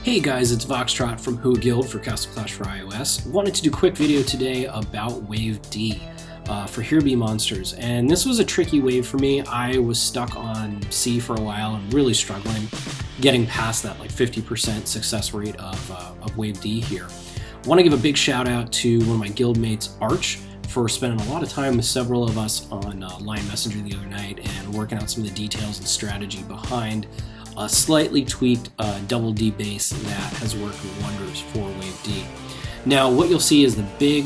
Hey guys, it's Voxtrot from Hooah Guild for Castle Clash for iOS. Wanted to do a quick video today about Wave D for Here Be Monsters, and this was a tricky wave for me. I was stuck on C for a while and really struggling getting past that like 50% success rate of Wave D here. I want to give a big shout out to one of my guild mates, Arch, for spending a lot of time with several of us on Line Messenger the other night and working out some of the details and strategy behind a slightly tweaked double D base that has worked wonders for Wave D. Now what you'll see is the big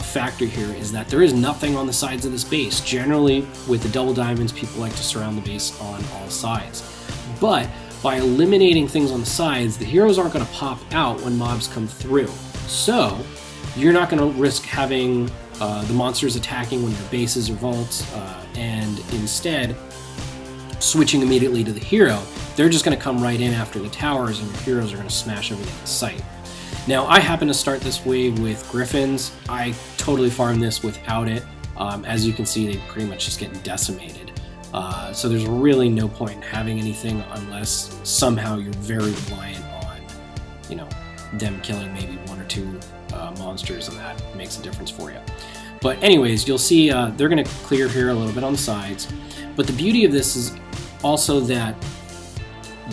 factor here is that there is nothing on the sides of this base. Generally with the double diamonds, people like to surround the base on all sides. But by eliminating things on the sides, the heroes aren't going to pop out when mobs come through. So you're not going to risk having the monsters attacking when your bases or vaults, and instead switching immediately to the hero. They're just going to come right in after the towers, and your heroes are going to smash everything in sight. Now, I happen to start this wave with griffins. I totally farmed this without it. As you can see, they pretty much just get decimated. So there's really no point in having anything unless somehow you're very reliant on, them killing maybe one or two monsters, and that makes a difference for you. But anyways, you'll see they're going to clear here a little bit on the sides. But the beauty of this is also that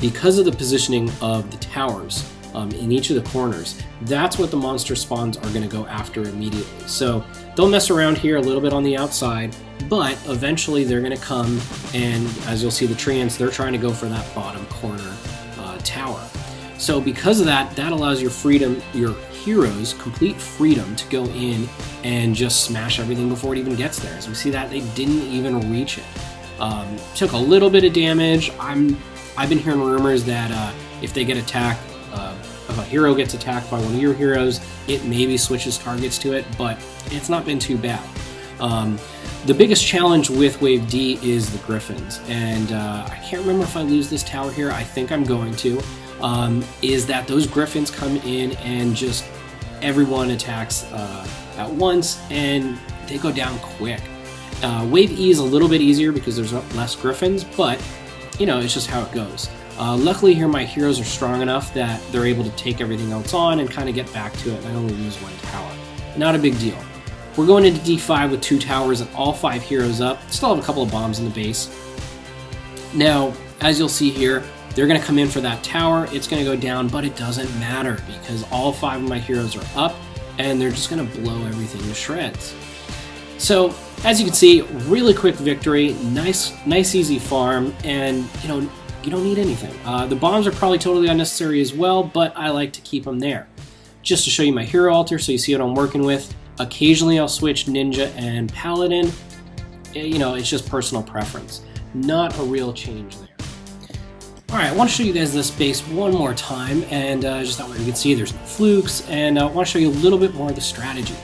because of the positioning of the towers in each of the corners, that's what the monster spawns are going to go after immediately. So they'll mess around here a little bit on the outside, but eventually they're going to come, and as you'll see the treants, they're trying to go for that bottom corner tower. So because of that, that allows your heroes complete freedom to go in and just smash everything before it even gets there. As we see that, they didn't even reach it. Took a little bit of damage. I've been hearing rumors that if they get attacked, if a hero gets attacked by one of your heroes, it maybe switches targets to it, but it's not been too bad. The biggest challenge with Wave D is the griffins, and I can't remember if I lose this tower here. I think I'm going to. Is that those griffins come in and just everyone attacks at once, and they go down quick. Wave E is a little bit easier because there's less griffins, but it's just how it goes. Luckily here my heroes are strong enough that they're able to take everything else on and kind of get back to it, and I only lose one tower. Not a big deal. We're going into D5 with 2 towers and all 5 heroes up. Still have a couple of bombs in the base. Now, as you'll see here, they're going to come in for that tower. It's going to go down, but it doesn't matter because all 5 of my heroes are up, and they're just going to blow everything to shreds. So, as you can see, really quick victory, nice easy farm, and you don't need anything. The bombs are probably totally unnecessary as well, but I like to keep them there. Just to show you my hero altar so you see what I'm working with. Occasionally I'll switch Ninja and Paladin. It's just personal preference. Not a real change there. Alright, I want to show you guys this base one more time, and just that way you can see there's no flukes, and I want to show you a little bit more of the strategy.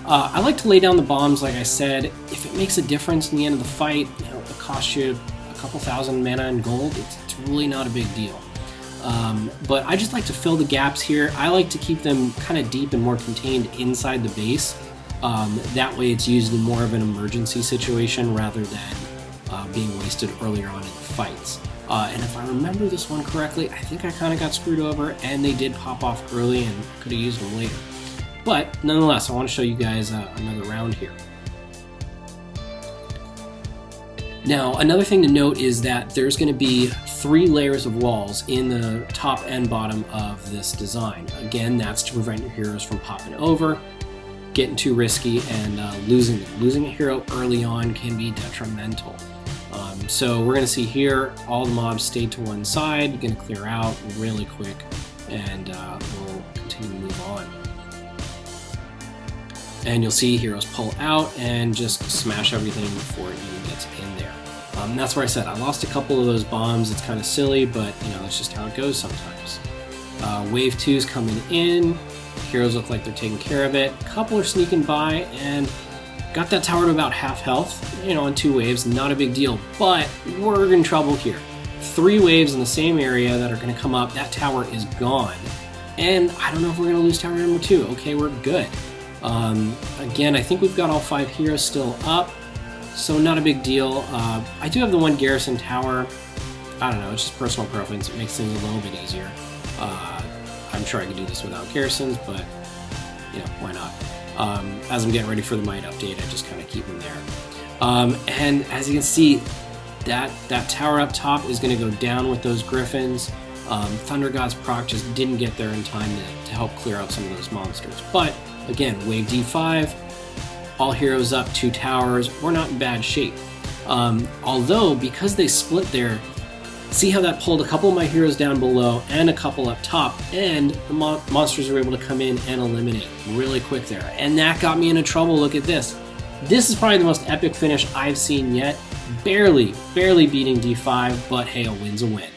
I like to lay down the bombs, like I said. If it makes a difference in the end of the fight, it costs you a couple thousand mana and gold, it's really not a big deal. But I just like to fill the gaps here. I like to keep them kind of deep and more contained inside the base. That way it's used in more of an emergency situation rather than being wasted earlier on in the fights. And if I remember this one correctly, I think I kind of got screwed over, and they did pop off early and could have used them later. But nonetheless, I want to show you guys another round here. Now, another thing to note is that there's going to be 3 layers of walls in the top and bottom of this design. Again, that's to prevent your heroes from popping over, getting too risky, and losing them. Losing a hero early on can be detrimental. So we're going to see here, all the mobs stay to one side. You're going to clear out really quick, and we'll continue to move on. And you'll see heroes pull out and just smash everything before it even gets in there. That's where I said I lost a couple of those bombs. It's kind of silly, but that's just how it goes sometimes. Wave 2's coming in. Heroes look like they're taking care of it. A couple are sneaking by and got that tower to about half health. On 2 waves, not a big deal, but we're in trouble here. 3 waves in the same area that are going to come up. That tower is gone, and I don't know if we're going to lose tower number 2. Okay, we're good. Again, I think we've got all 5 heroes still up, so not a big deal. I do have the 1 garrison tower. I don't know, it's just personal preference. It makes things a little bit easier. I'm sure I could do this without garrisons, but you know, why not? As I'm getting ready for the Might update, I just kind of keep them there. And as you can see, that tower up top is going to go down with those griffins. Thunder God's proc just didn't get there in time to help clear out some of those monsters. But again, wave D5, all heroes up, 2 towers, we're not in bad shape. Although, because they split there, see how that pulled a couple of my heroes down below and a couple up top, and the monsters were able to come in and eliminate really quick there. And that got me into trouble. Look at this. This is probably the most epic finish I've seen yet. Barely beating D5, but hey, a win's a win.